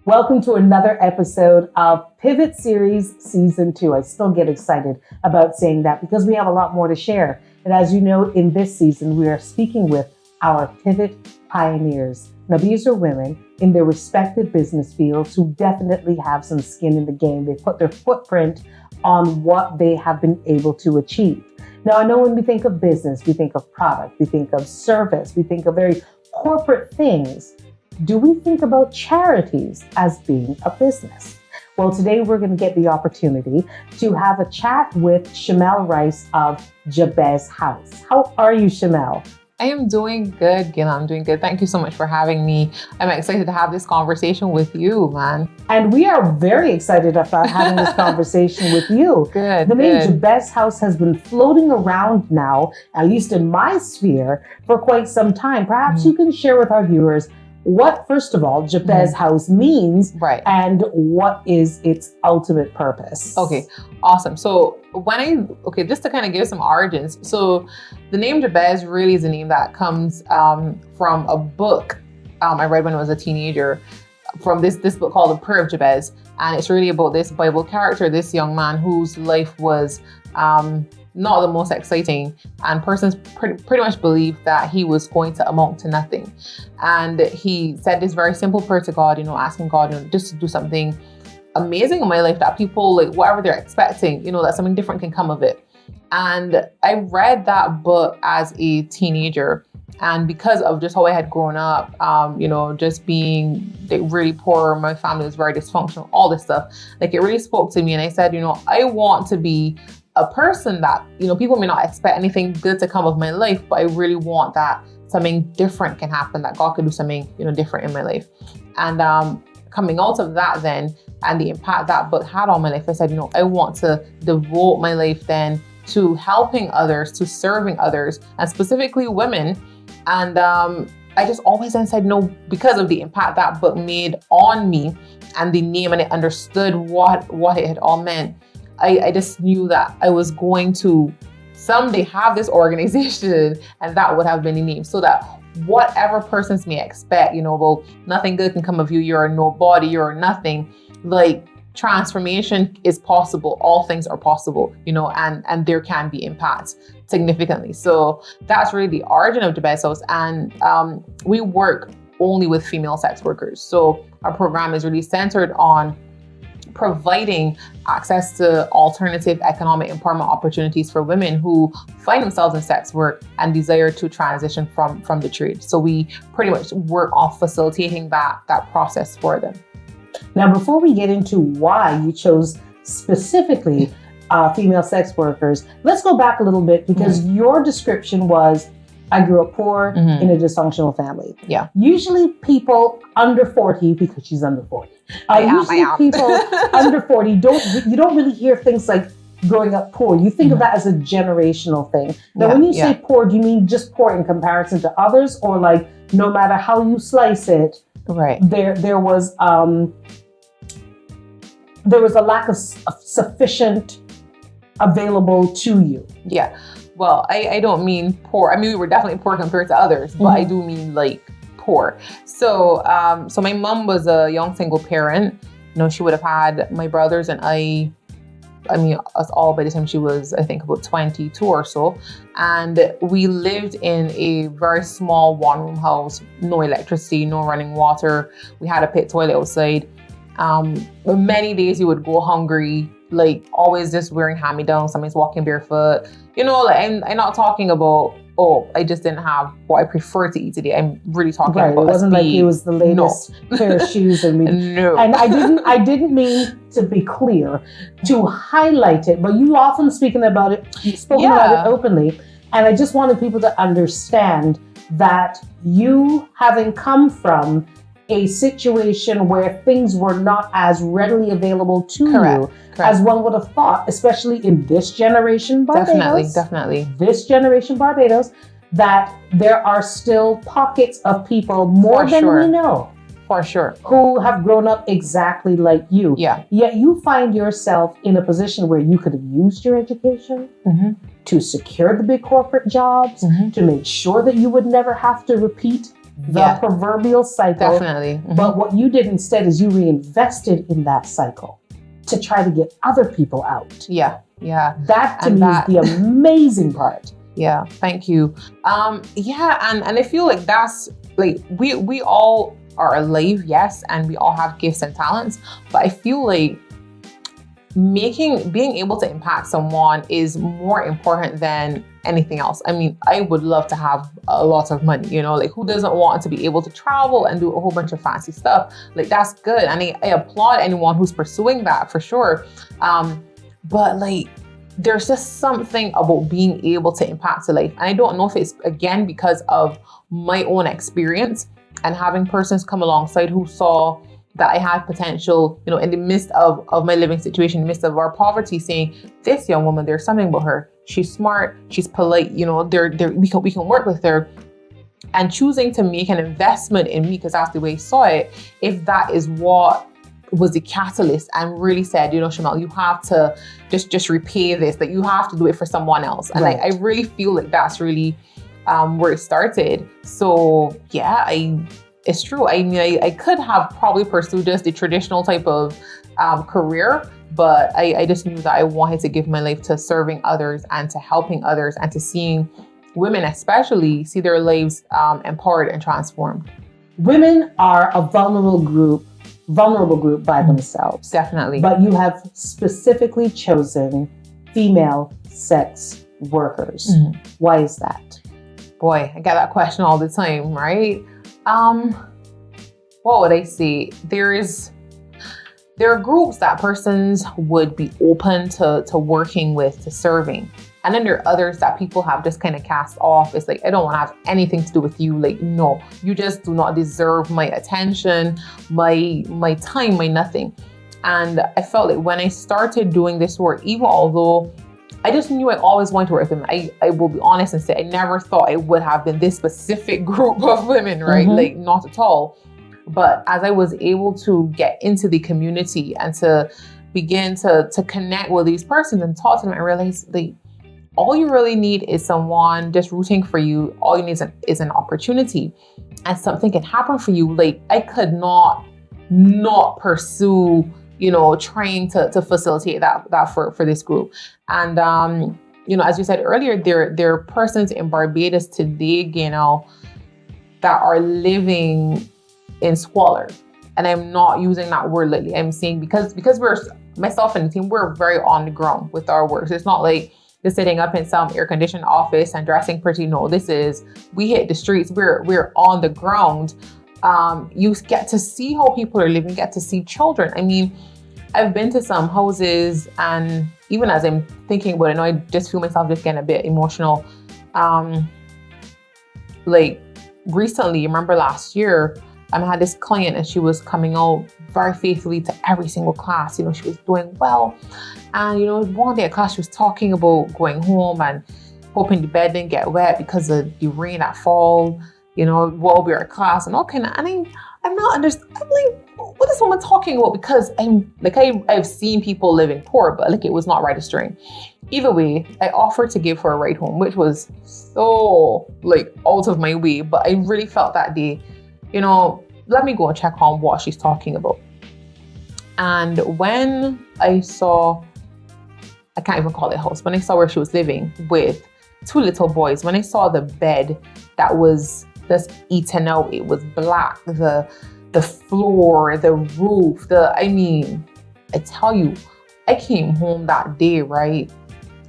Welcome to another episode of Pivot Series Season 2. I still get excited about saying that because we have a lot more to share. And as you know, in this season, we are speaking with our pivot pioneers. Now, these are women in their respective business fields who definitely have some skin in the game. They put their footprint on what they have been able to achieve. Now, I know when we think of business, we think of product, we think of service, we think of very corporate things. Do we think about charities as being a business? Well, today we're going to get the opportunity to have a chat with Shamelle Rice of Jabez House. How are you, Shamelle? I am doing good, Gil. I'm doing good. Thank you so much for having me. I'm excited to have this conversation with you, man. And we are very excited about having this conversation with you. Good. The name Jabez House has been floating around now, at least in my sphere, for quite some time. Perhaps you can share with our viewers what, first of all, Jabez House means, right, and what is its ultimate purpose. Okay, awesome. So just to kind of give some origins. So the name Jabez really is a name that comes from a book I read when I was a teenager, from this book called The Prayer of Jabez. And it's really about this Bible character, this young man whose life was not the most exciting, and persons pretty much believed that he was going to amount to nothing. And he said this very simple prayer to God, asking God, just to do something amazing in my life, that people, like, whatever they're expecting, that something different can come of it. And I read that book as a teenager, and because of just how I had grown up, just being really poor, my family was very dysfunctional, all this stuff, like, it really spoke to me. And I said, I want to be a person that, people may not expect anything good to come of my life, but I really want that something different can happen, that God could do something, different in my life. And coming out of that then, and the impact that book had on my life, I said, I want to devote my life then to helping others, to serving others, and specifically women. And I just always then said no, because of the impact that book made on me and the name, and I understood what it had all meant. I just knew that I was going to someday have this organization, and that would have been the name, so that whatever persons may expect, well, nothing good can come of you, you're a nobody, you're nothing, like, transformation is possible, all things are possible, and there can be impact significantly. So that's really the origin of Jabez House. And we work only with female sex workers. So our program is really centered on providing access to alternative economic empowerment opportunities for women who find themselves in sex work and desire to transition from the trade. So we pretty much work on facilitating that process for them. Now, before we get into why you chose specifically female sex workers, let's go back a little bit, because your description was, I grew up poor in a dysfunctional family. Yeah. Usually people under 40, because she's under 40. People under 40, you don't really hear things like growing up poor. You think of that as a generational thing. Now, when you say poor, do you mean just poor in comparison to others, or like no matter how you slice it, right, there was a lack of sufficient available to you? Yeah. Well, I don't mean poor. I mean, we were definitely poor compared to others, but I do mean like poor. So my mom was a young single parent. She would have had my brothers and I mean, us all by the time she was, I think, about 22 or so. And we lived in a very small one-room house, no electricity, no running water. We had a pit toilet outside. Many days you would go hungry, like always just wearing hand-me-downs, somebody's walking barefoot. Like, I'm not talking about, I just didn't have what I prefer to eat today. I'm really talking about it wasn't like it was the latest pair of shoes. And I didn't mean to be clear to highlight it, but you often spoken about it openly. And I just wanted people to understand that you, having come from a situation where things were not as readily available to you as one would have thought, especially in this generation Barbados. Definitely. This generation Barbados, that there are still pockets of people more than we know For sure. who have grown up exactly like you. Yeah. Yet you find yourself in a position where you could have used your education to secure the big corporate jobs, to make sure that you would never have to repeat the proverbial cycle. Definitely. But what you did instead is you reinvested in that cycle to try to get other people out. Yeah. Yeah. That to me is the amazing part. Yeah. Thank you. And I feel like that's like we all are alive, yes, and we all have gifts and talents, but I feel like being able to impact someone is more important than anything else. I mean, I would love to have a lot of money, you know, like who doesn't want to be able to travel and do a whole bunch of fancy stuff? Like that's good. And I applaud anyone who's pursuing that for sure. But like, there's just something about being able to impact a life. And I don't know if it's, again, because of my own experience and having persons come alongside who saw that I had potential, you know, in the midst of my living situation, in the midst of our poverty, saying, this young woman, there's something about her. She's smart, she's polite, you know, we can work with her. And choosing to make an investment in me, because that's the way I saw it, if that is what was the catalyst and really said, you know, Shamelle, you have to just repay this, that you have to do it for someone else. And I really feel like that's really where it started. So yeah, it's true. I mean, I could have probably pursued just the traditional type of career, but I just knew that I wanted to give my life to serving others and to helping others and to seeing women especially see their lives empowered and transformed. Women are a vulnerable group by themselves. Definitely. But you have specifically chosen female sex workers. Why is that? Boy, I get that question all the time, right? What would I say? There are groups that persons would be open to working with, to serving. And then there are others that people have just kind of cast off. It's like, I don't want to have anything to do with you. Like, no, you just do not deserve my attention, my time, my nothing. And I felt like when I started doing this work, even although I just knew I always wanted to work with them, I will be honest and say, I never thought it would have been this specific group of women, right? Like, not at all. But as I was able to get into the community and to begin to connect with these persons and talk to them, I realized like, all you really need is someone just rooting for you. All you need is an opportunity, and something can happen for you. Like, I could not pursue, you know, trying to facilitate that for this group. And you know, as you said earlier, there are persons in Barbados today, you know, that are living in squalor. And I'm not using that word lightly. I'm saying because we're, myself and the team, we're very on the ground with our work. So it's not like just sitting up in some air-conditioned office and dressing pretty. No, we hit the streets. We're on the ground. You get to see how people are living, get to see children. I mean, I've been to some houses, and even as I'm thinking about it now, I just feel myself just getting a bit emotional. Like recently, remember last year, I had this client and she was coming out very faithfully to every single class. You know, she was doing well. And, you know, one day at class, she was talking about going home and hoping the bed didn't get wet because of the rain that fall, you know, while we were at class and all kind of, and I'm not understanding. I'm like, what is woman talking about? Because I've seen people living poor, but like it was not registering. Either way, I offered to give her a ride home, which was so like out of my way. But I really felt that day, you know, let me go and check on what she's talking about. And when I saw, I can't even call it a house, when I saw where she was living with two little boys, when I saw the bed that was just eaten out, it was black, the floor, the roof, I tell you, I came home that day, right?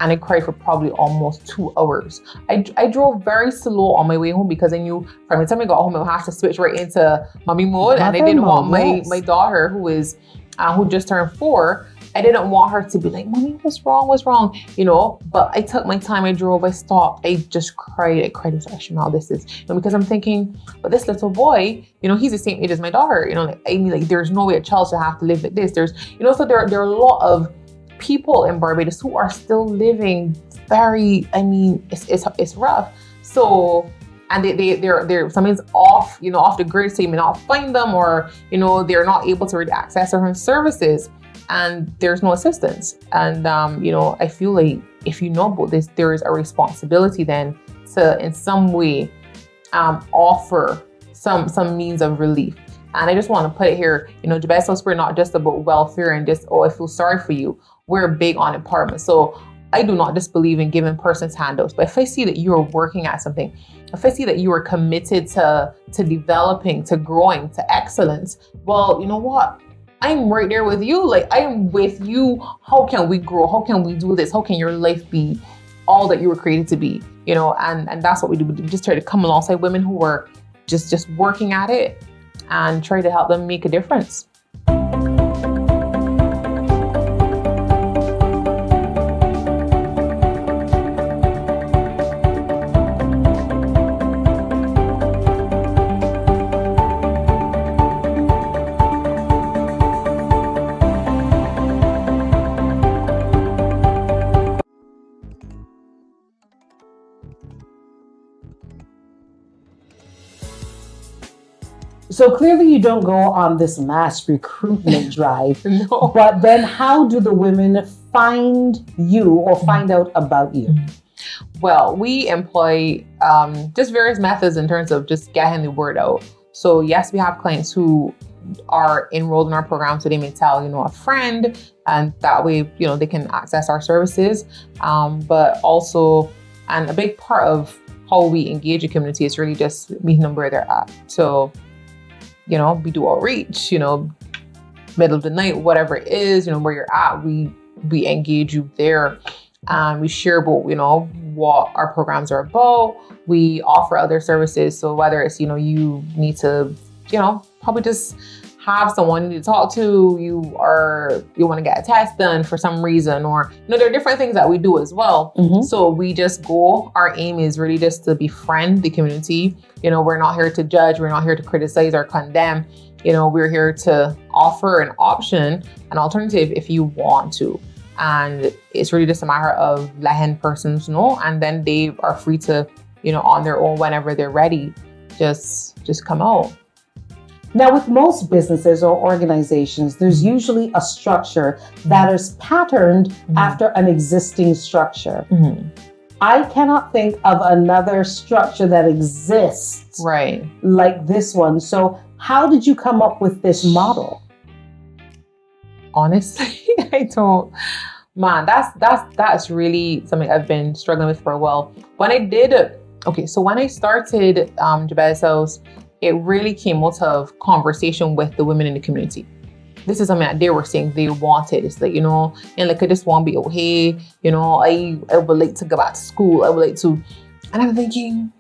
And I cried for probably almost 2 hours. I drove very slow on my way home because I knew from the time I got home, I would have to switch right into mommy mode. And I didn't want my daughter, who just turned 4, I didn't want her to be like, mommy, what's wrong? You know, but I took my time, I drove, I stopped, I just cried. I was like, Shamelle, this is, you know, because I'm thinking, but this little boy, you know, he's the same age as my daughter. You know, like, I mean, like, there's no way a child should have to live like this. There's, you know, so there are a lot of people in Barbados who are still living very, I mean, it's rough. So and they're something's off, off the grid, so you may not find them, or they're not able to really access certain services, and there's no assistance. And I feel like if you know about this, there is a responsibility then to in some way offer some means of relief. And I just want to put it here, Jabez House, we're not just about welfare and just, I feel sorry for you. We're big on empowerment. So I do not just believe in giving persons handouts, but if I see that you are working at something, if I see that you are committed to developing, to growing, to excellence, well, you know what? I'm right there with you. Like, I am with you. How can we grow? How can we do this? How can your life be all that you were created to be? And that's what we do. We just try to come alongside women who are just working at it and try to help them make a difference. So clearly you don't go on this mass recruitment drive, No. But then how do the women find you or find out about you? Well, we employ just various methods in terms of just getting the word out. So yes, we have clients who are enrolled in our program, so they may tell, a friend, and that way, they can access our services. But also, and a big part of how we engage the community is really just meeting them where they're at. So, we do outreach, middle of the night, whatever it is, where you're at, we engage you there. And we share about, what our programs are about. We offer other services. So whether it's, you need to, probably just have someone you need to talk to, you want to get a test done for some reason, or, there are different things that we do as well. Mm-hmm. So we just go, our aim is really just to befriend the community. We're not here to judge. We're not here to criticize or condemn. We're here to offer an option, an alternative if you want to. And it's really just a matter of letting persons know, and then they are free to, on their own, whenever they're ready, just come out. Now, with most businesses or organizations, there's usually a structure that is patterned after an existing structure. Mm-hmm. I cannot think of another structure that exists Right. like this one. So how did you come up with this model? Honestly, I don't. Man, that's really something I've been struggling with for a while. When I started Jabez House, it really came out of conversation with the women in the community. This is something that they were saying they wanted. It's like, and like, I just want to be okay. I would like to go back to school. I would like to, and I'm thinking,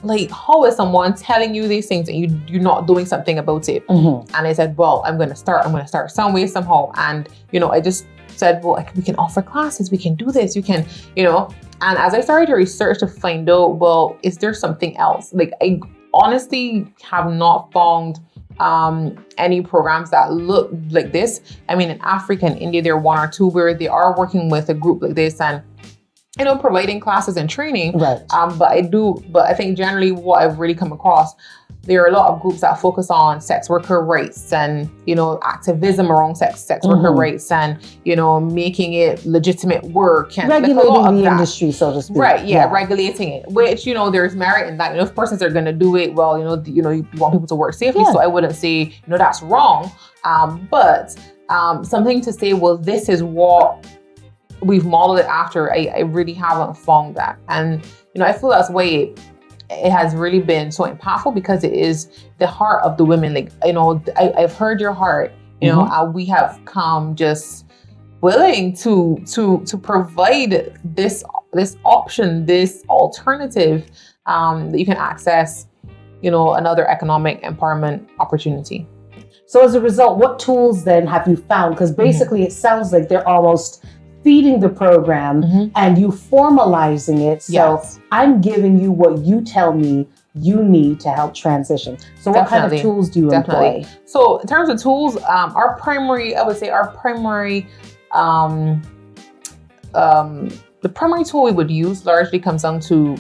like, how is someone telling you these things and you're not doing something about it? Mm-hmm. And I said, well, I'm going to start some way, somehow. And, I just said, well, we can offer classes. We can do this. You can, and as I started to research to find out, well, is there something else? Like, I honestly have not found any programs that look like this. I mean, in Africa and India, there are one or two where they are working with a group like this and, providing classes and training. Right. But I think generally what I've really come across, there are a lot of groups that focus on sex worker rights and, activism around sex worker rights and, making it legitimate work and regulating the industry, so to speak. Right. Yeah. Regulating it, which, there's merit in that. If persons are going to do it, well, you want people to work safely. Yeah. So I wouldn't say, that's wrong. But something to say, well, this is what we've modeled it after. I really haven't found that. And, I feel that's why it has really been so impactful, because it is the heart of the women. Like, I've heard your heart, and we have come just willing to provide this option, this alternative, that you can access, another economic empowerment opportunity. So as a result, what tools then have you found? Because basically it sounds like they're almost feeding the program and you formalizing it. So yes. I'm giving you what you tell me you need to help transition. So what kind of tools do you employ? So in terms of tools, our primary the primary tool we would use largely comes down to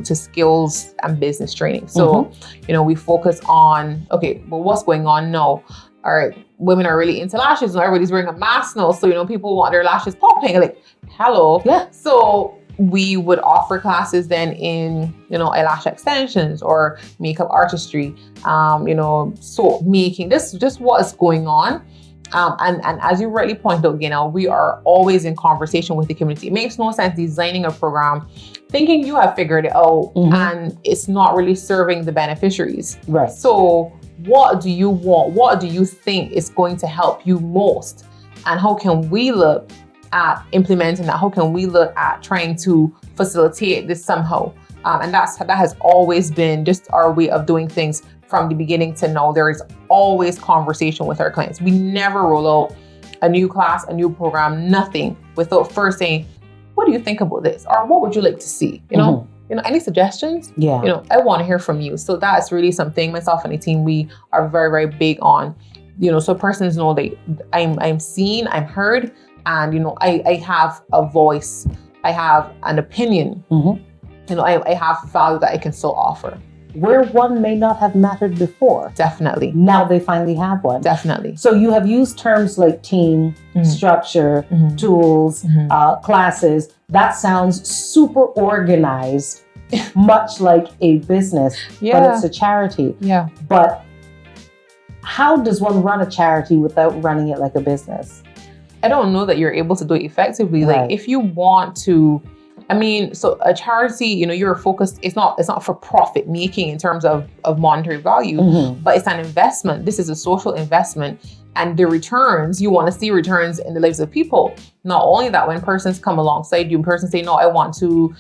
skills and business training. So, we focus on, okay, well, what's going on now? All right, women are really into lashes and everybody's wearing a mask now. So, people want their lashes popping. Like, hello. Yeah. So we would offer classes then in, eyelash extensions or makeup artistry, soap making, just what is going on. And as you rightly point out, we are always in conversation with the community. It makes no sense designing a program thinking you have figured it out and it's not really serving the beneficiaries. Right. So what do you want? What do you think is going to help you most? And how can we look at implementing that? How can we look at trying to facilitate this somehow? And that has always been just our way of doing things from the beginning to now. There is always conversation with our clients. We never roll out a new class, a new program, nothing without first saying, what do you think about this? Or what would you like to see? Any suggestions? Yeah. I want to hear from you. So that's really something myself and the team, we are very, very big on, so persons know that I'm seen, I'm heard, and, I have a voice, I have an opinion, I have value that I can still offer. Where one may not have mattered before. Definitely. Now they finally have one. Definitely. So you have used terms like team, structure, tools, classes. That sounds super organized, much like a business, but it's a charity. Yeah. But how does one run a charity without running it like a business? I don't know that you're able to do it effectively. Right. Like if you want to, so a charity, you're focused, it's not for profit making in terms of monetary value, but it's an investment. This is a social investment, and the returns, you want to see returns in the lives of people. Not only that, when persons come alongside you, persons say, no, I want to,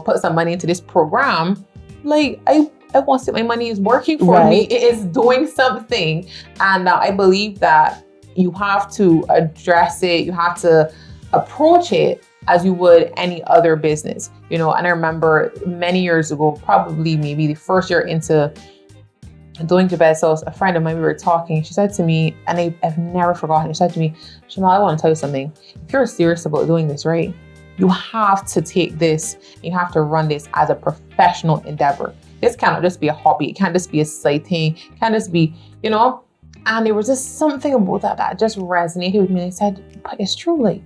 put some money into this program. Like I want to see my money is working for me. It is doing something. And I believe that you have to address it. You have to approach it as you would any other business, and I remember many years ago, probably maybe the first year into doing Jabez House, a friend of mine, we were talking, she said to me, and I've never forgotten, she said to me, Shamelle, I want to tell you something. If you're serious about doing this, right, you have to take this, you have to run this as a professional endeavor. This cannot just be a hobby. It can't just be a side thing. It can't just be, and there was just something about that just resonated with me. And I said, but it's true, like,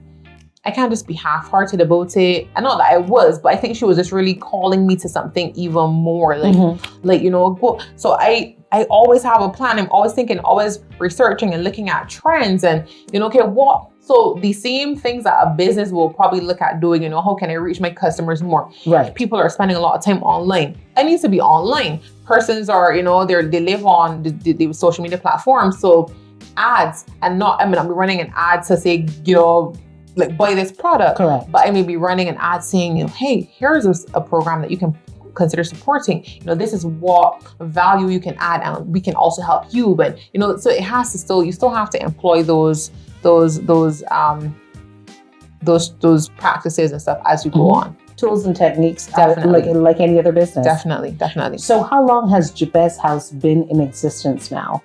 I can't just be half-hearted about it. And not that I was, but I think she was just really calling me to something even more. So I always have a plan. I'm always thinking, always researching and looking at trends and, so the same things that a business will probably look at doing, how can I reach my customers more? Right. People are spending a lot of time online. It needs to be online. Persons are, they live on the social media platforms. So ads and I'm running an ad to say, like buy this product. Correct. But I may be running an ad saying, hey, here's a program that you can consider supporting. This is what value you can add, and we can also help you. But so it has to you still have to employ those practices and stuff as you go on. Tools and techniques, Definitely. like any other business. Definitely. So how long has Jabez House been in existence now?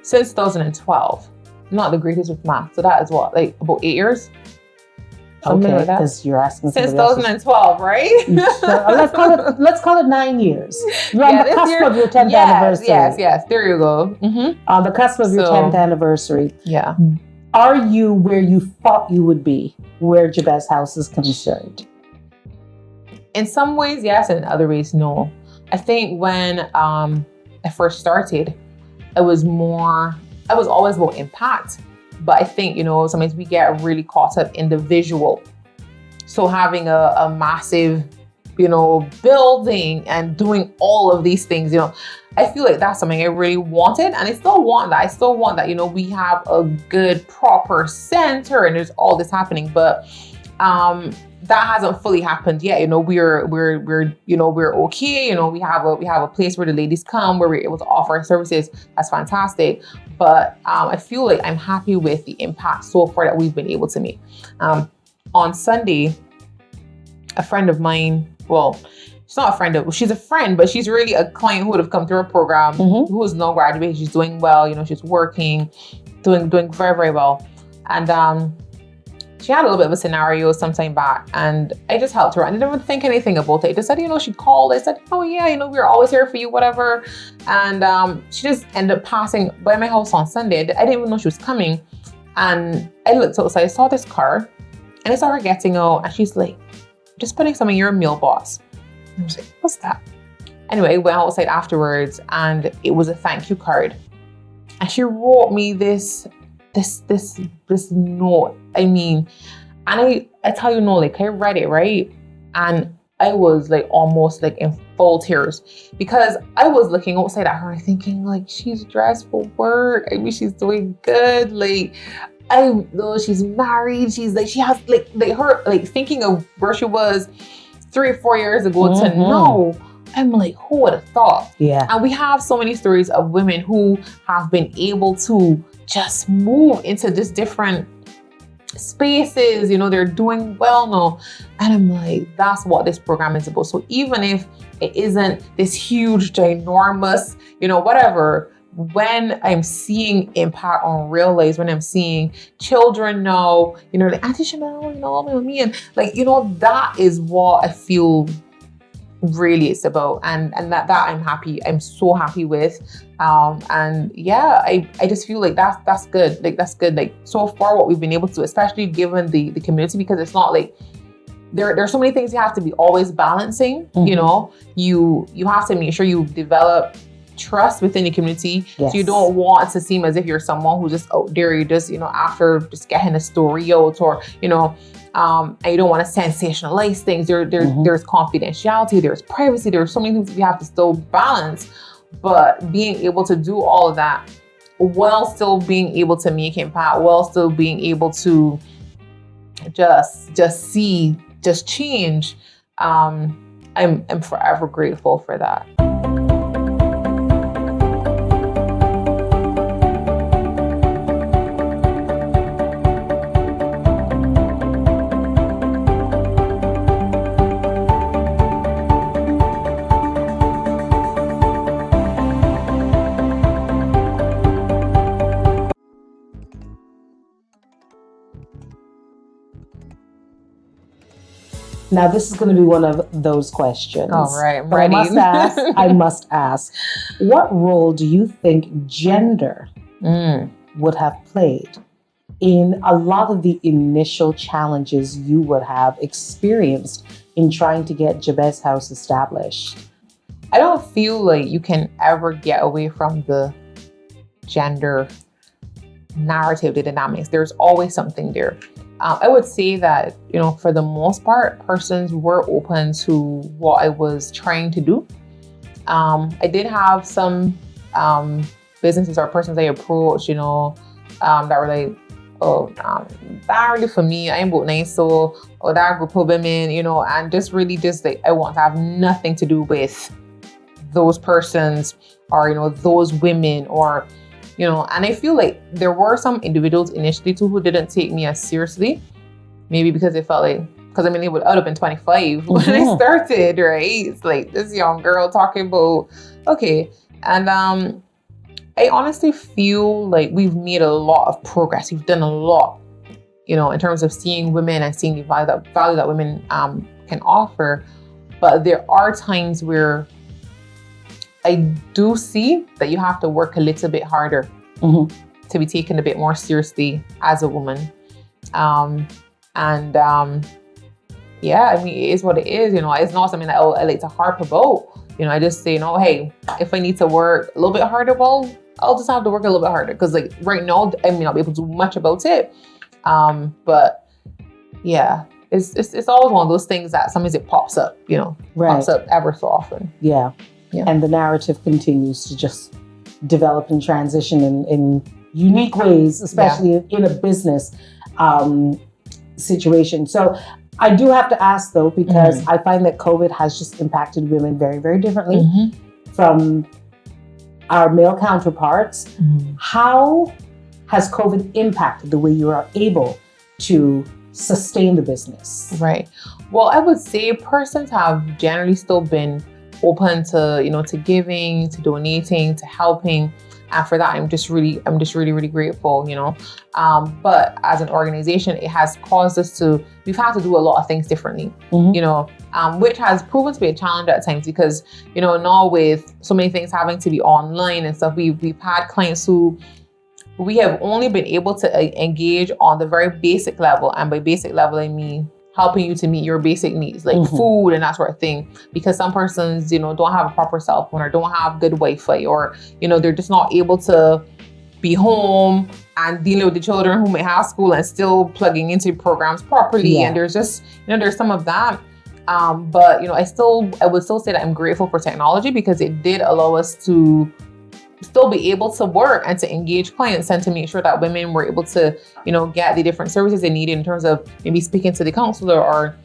Since 2012. Not the greatest with math. So that is what, like about 8 years? Something like that. Because you're asking since 2012, right? let's call it 9 years. You're on the cusp of your 10th anniversary. Yes. There you go. On the cusp of your 10th anniversary. Yeah. Are you where you thought you would be, where Jabez House is concerned? In some ways, yes, and in other ways, no. I think when I first started, I was always about impact. But I think, sometimes we get really caught up in the visual. So having a massive, building and doing all of these things, I feel like that's something I really wanted. And I still want that. We have a good, proper center and there's all this happening. But that hasn't fully happened yet. We're okay. We have a place where the ladies come, where we're able to offer our services. That's fantastic. But I feel like I'm happy with the impact so far that we've been able to make. On Sunday, a friend of mine, she's not a friend she's a friend, but she's really a client who would have come through our program, who is now graduated. She's doing well, she's working, doing very, very well. And she had a little bit of a scenario sometime back, and I just helped her. I didn't even think anything about it. I just said, she called. I said, oh yeah, we're always here for you, whatever. And she just ended up passing by my house on Sunday. I didn't even know she was coming. And I looked outside, I saw this car, and I saw her getting out, and she's like, just putting some in your mailbox. And I was like, what's that? Anyway, I went outside afterwards, and it was a thank you card. And she wrote me this note. I mean, and I tell you, no, like I read it, right? And I was like almost like in full tears, because I was looking outside at her and thinking, like, she's dressed for work. I mean, she's doing good. Like, I know she's married. She's like, she has like her, like, thinking of where she was 3 or 4 years ago to now. I'm like, who would have thought? Yeah. And we have so many stories of women who have been able to just move into this different spaces. They're doing well now. And I'm like, that's what this program is about. So even if it isn't this huge, ginormous, whatever, when I'm seeing impact on real lives, when I'm seeing children now, like, Auntie Shamelle, me, and like, that is what I feel really it's about, and that I'm happy. I'm so happy with, and yeah, I just feel like that's good. Like, that's good. Like, so far what we've been able to do, especially given the community, because it's not like there's so many things you have to be always balancing. You have to make sure you develop trust within the community. Yes. So you don't want to seem as if you're someone who's just out there, you just after just getting a story out, or and you don't want to sensationalize things. There's confidentiality, there's privacy, there's so many things we have to still balance. But being able to do all of that while still being able to make impact, while still being able to just change, I'm forever grateful for that. Now, this is going to be one of those questions. All right, I'm but ready. I must ask, what role do you think gender would have played in a lot of the initial challenges you would have experienced in trying to get Jabez House established? I don't feel like you can ever get away from the gender narrative, the dynamics. There's always something there. I would say that, for the most part, persons were open to what I was trying to do. I did have some businesses or persons I approached, that were like, oh, that really for me, I ain't both nice, so, that group of women, and just really just like, I want to have nothing to do with those persons or, those women, or, and I feel like there were some individuals initially too who didn't take me as seriously, maybe because they felt like, because I would have been 25 when I started, right? It's like this young girl talking about, okay. And I honestly feel like we've made a lot of progress. We've done a lot, in terms of seeing women and seeing the value that women can offer. But there are times where I do see that you have to work a little bit harder to be taken a bit more seriously as a woman. Yeah, it is what it is. It's not something that I like to harp about. I just say, hey, if I need to work a little bit harder, well, I'll just have to work a little bit harder. Because like right now, I may not be able to do much about it. But yeah, it's always one of those things that sometimes it pops up, pops up ever so often. Yeah. And the narrative continues to just develop and transition in unique ways, especially in a business situation. So I do have to ask though, because I find that COVID has just impacted women very, very differently from our male counterparts. How has COVID impacted the way you are able to sustain the business? Right. Well, I would say persons have generally still been open to, to giving, to donating, to helping. And for that, I'm just really, really grateful, you know. But as an organization, it has caused us we've had to do a lot of things differently, you know, which has proven to be a challenge at times because, you know, now with so many things having to be online and stuff, we've had clients who we have only been able to engage on the very basic level. And by basic level, I mean helping you to meet your basic needs, like food and that sort of thing. Because some persons, you know, don't have a proper cell phone or don't have good Wi-Fi, or, you know, they're just not able to be home and dealing with the children who may have school and still plugging into programs properly. And there's just, you know, there's some of that. But, you know, I would still say that I'm grateful for technology because it did allow us to still be able to work and to engage clients and to make sure that women were able to, you know, get the different services they needed in terms of maybe speaking to the counselor or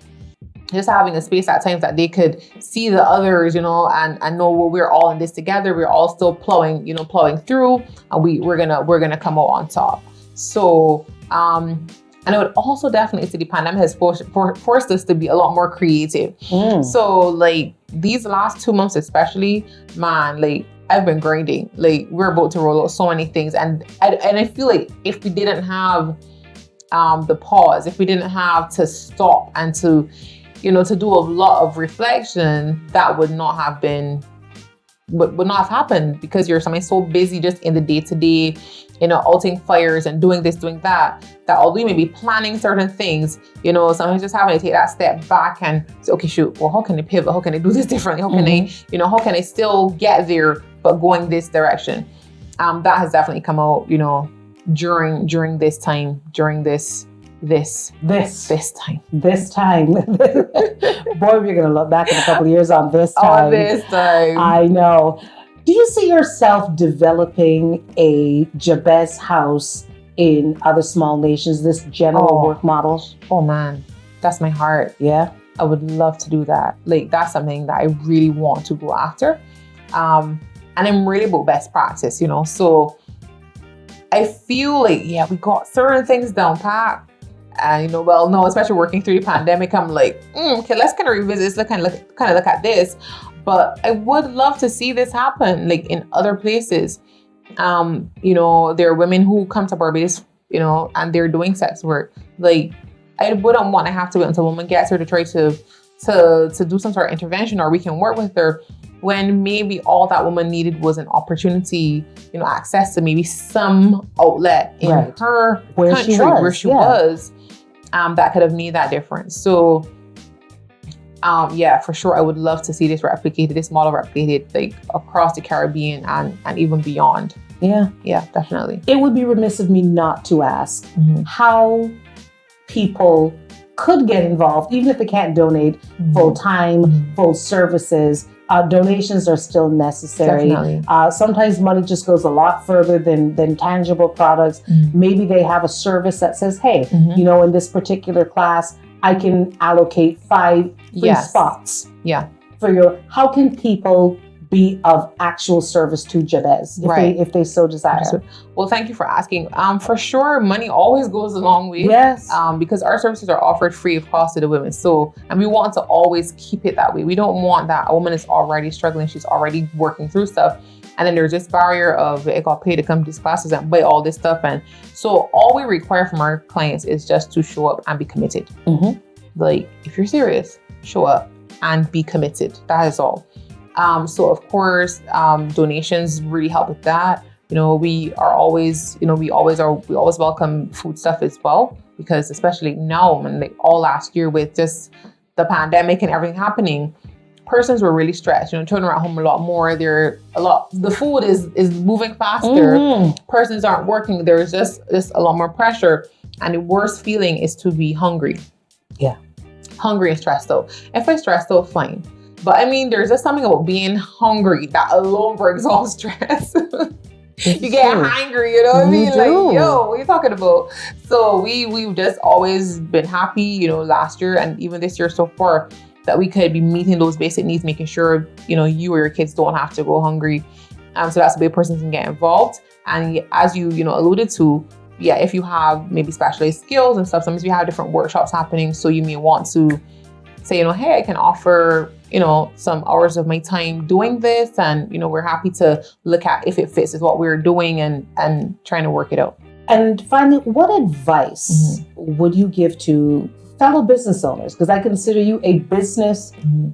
just having a space at times that they could see the others, you know, and know, well, we're all in this together. We're all still plowing through, and we're gonna come out on top. So, and I would also definitely say the pandemic has forced us to be a lot more creative. So like these last 2 months, especially, man, like I've been grinding. Like we're about to roll out so many things, and I feel like if we didn't have the pause, if we didn't have to stop and to, you know, to do a lot of reflection, that would not have happened because you're something so busy just in the day-to-day, you know, outing fires and doing this, doing that although you may be planning certain things, you know, sometimes just having to take that step back and say, okay, shoot, well, how can I pivot? How can I do this differently? How can I, you know, how can I still get there, but going this direction? That has definitely come out, you know, during this time, this time. Boy, we're going to look back in a couple of years on this time. On this time. I know. Do you see yourself developing a Jabez House in other small nations, this general work model? Oh man, that's my heart. Yeah. I would love to do that. Like that's something that I really want to go after. And I'm really about best practice, you know. So I feel like, yeah, we got certain things down pat. And, you know, well, no, especially working through the pandemic, I'm like, okay, let's kind of revisit this, kind of look at this. But I would love to see this happen, like in other places. You know, there are women who come to Barbados, you know, and they're doing sex work. Like, I wouldn't want to have to wait until a woman gets her to try to do some sort of intervention, or we can work with her when maybe all that woman needed was an opportunity, you know, access to maybe some outlet in her country where she was, that could have made that difference. So, yeah, for sure, I would love to see this model replicated like across the Caribbean and even beyond. Yeah, definitely. It would be remiss of me not to ask how people could get involved, even if they can't donate full time, full services. Donations are still necessary. Definitely. Sometimes money just goes a lot further than tangible products. Maybe they have a service that says, hey, you know, in this particular class, I can allocate 5 free spots. For your, how can people be of actual service to Jabez if they so desire? Well, thank you for asking. For sure, money always goes a long way. Yes. Because our services are offered free of cost to the women. So, and we want to always keep it that way. We don't want that a woman is already struggling, she's already working through stuff, and then there's this barrier of I got paid to come to these classes and buy all this stuff. And so all we require from our clients is just to show up and be committed. Like, if you're serious, show up and be committed. That is all. So of course, donations really help with that. You know, we always welcome food stuff as well, because especially now and like all last year with just the pandemic and everything happening, persons were really stressed. You know, children are at home a lot more. The food is moving faster. Persons aren't working. There's just a lot more pressure. And the worst feeling is to be hungry. Yeah. Hungry and stressed out. If I'm stressed out, fine. But I mean, there's just something about being hungry that alone brings all stress. You get hangry, you know what I mean? Like, yo, what are you talking about? So we've just always been happy, you know, last year and even this year so far, that we could be meeting those basic needs, making sure, you know, you or your kids don't have to go hungry. So that's the way a person can get involved. And as you know, alluded to, yeah, if you have maybe specialized skills and stuff, sometimes we have different workshops happening. So you may want to say, hey, I can offer, some hours of my time doing this. And, we're happy to look at if it fits with what we're doing and trying to work it out. And finally, what advice would you give to fellow business owners? Because I consider you a business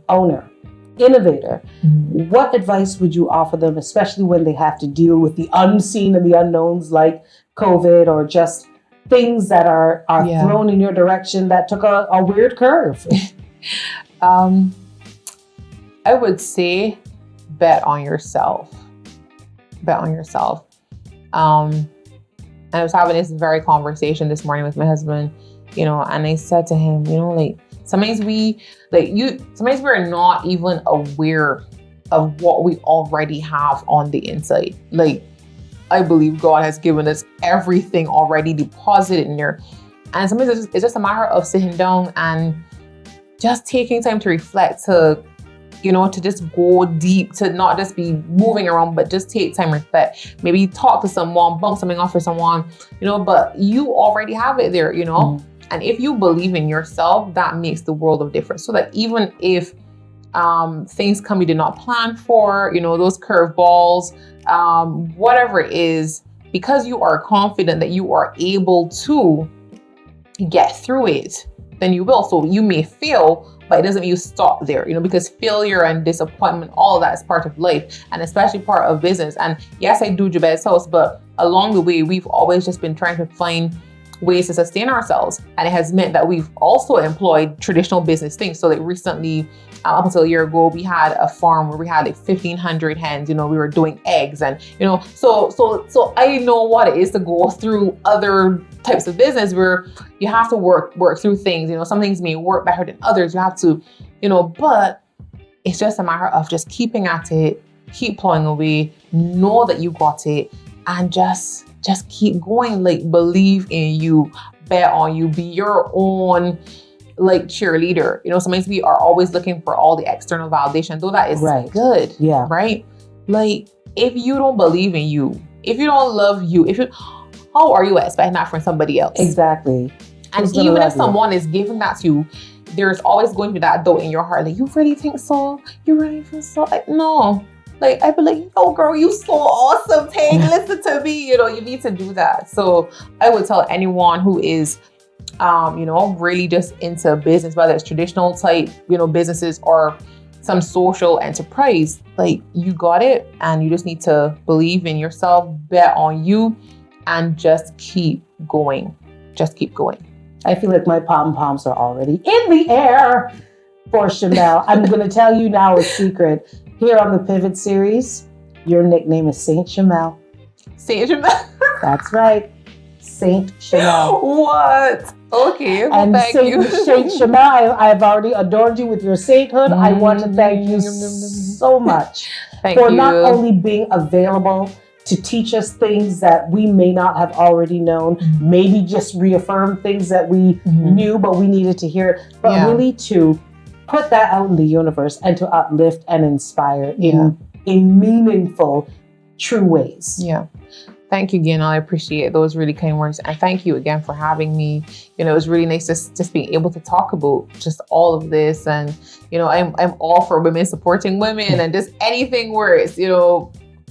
owner, innovator. What advice would you offer them, especially when they have to deal with the unseen and the unknowns like COVID or just things that are thrown in your direction that took a weird curve? I would say bet on yourself. Bet on yourself. And I was having this very conversation this morning with my husband, and I said to him, sometimes we're not even aware of what we already have on the inside. Like, I believe God has given us everything already deposited in there. And sometimes it's just a matter of sitting down and just taking time to reflect, to just go deep, to not just be moving around, but just take time to reflect. Maybe talk to someone, bounce something off for someone, but you already have it there, And if you believe in yourself, that makes the world of difference. So that even if things come you did not plan for, those curveballs, whatever it is, because you are confident that you are able to get through it, then you will. So you may fail, but it doesn't mean you stop there, because failure and disappointment, all of that is part of life and especially part of business. And yes, I do Jabez House, but along the way, we've always just been trying to find ways to sustain ourselves. And it has meant that we've also employed traditional business things. So like recently, up until a year ago, we had a farm where we had like 1,500 hens, we were doing eggs and, so I know what it is to go through other types of business where you have to work through things, some things may work better than others. You have to, but it's just a matter of just keeping at it, keep plowing away, know that you got it, and just keep going. Like, believe in you, bet on you, be your own cheerleader. Sometimes we are always looking for all the external validation, though that is good. Yeah. Right. Like, if you don't believe in you, if you don't love you, how are you expecting that from somebody else? Exactly. And even if someone is giving that to you, there's always going to be that doubt in your heart. Like, you really think so? You really feel so? Like, no. Like, I'd be like, girl, you so awesome. Listen to me. You need to do that. So I would tell anyone who is, really just into business, whether it's traditional type, businesses or some social enterprise, like, you got it. And you just need to believe in yourself, bet on you, and just keep going. Just keep going. I feel like my pom-poms are already in the air for Shamelle. I'm going to tell you now a secret. Here on the Pivot series, your nickname is Saint Shamelle. Saint Shamelle? That's right. Saint Shamelle. What? Okay. Well, and Saint Shamelle, I've already adored you with your sainthood. I want to thank you so much for not only being available to teach us things that we may not have already known, maybe just reaffirm things that we knew, but we needed to hear it, but really to put that out in the universe and to uplift and inspire in meaningful, true ways. Yeah. Thank you again. I appreciate those really kind words. And thank you again for having me. It was really nice just being able to talk about just all of this. And, I'm all for women supporting women and just anything where it's,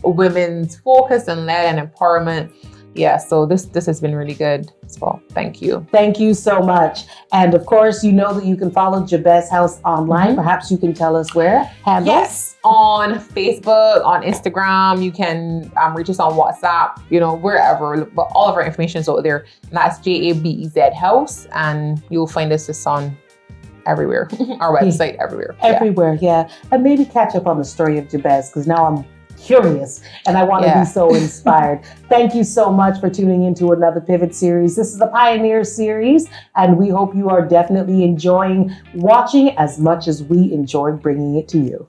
women's focus and led and empowerment. Yeah, so this has been really good as well. Thank you. Thank you so much. And of course, you know that you can follow Jabez House online. Perhaps you can tell us where. Yes, on Facebook, on Instagram. You can reach us on WhatsApp, wherever. But all of our information is out there. And that's Jabez House. And you'll find us just on everywhere. Our website, everywhere. Everywhere, yeah. And maybe catch up on the story of Jabez, because now I'm curious and I want to be so inspired. Thank you so much for tuning into another Pivot series. This is the Pioneer series, and we hope you are definitely enjoying watching as much as we enjoyed bringing it to you.